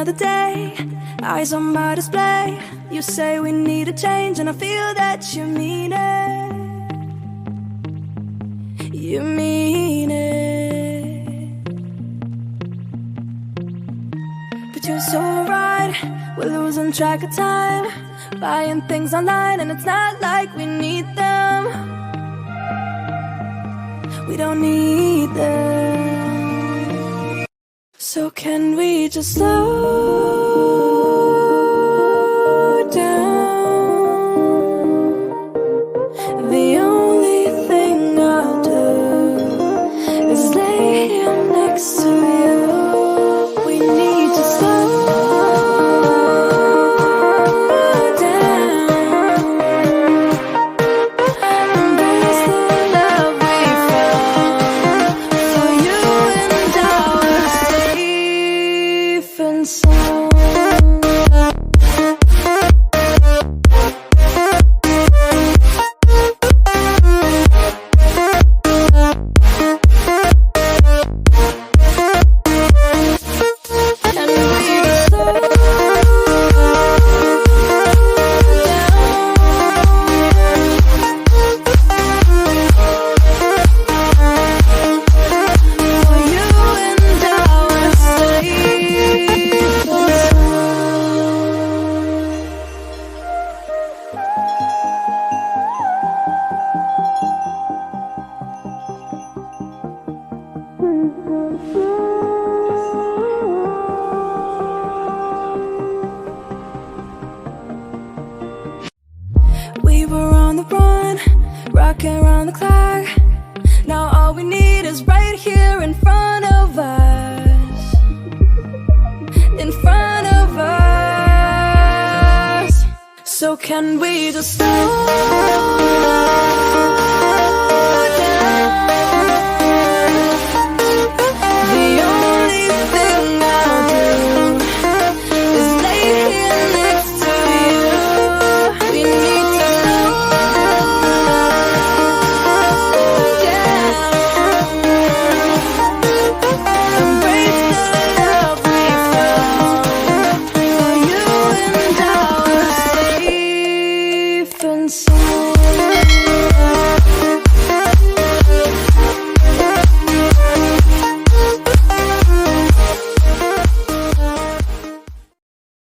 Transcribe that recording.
another day, eyes on my display. You say we need a change, and I feel that you mean it. You mean it. But you're so right, we're losing track of time, buying things online, and it's not like we need them. We don't need them. So can we just slow down? The only thing I'll do is lay here next to you. We need to slow down. Embrace the love we found. For you and I are safe and sound. We were on the run, rocking around the clock. Now all we need is right here in front of us. In front of us. So can we just slow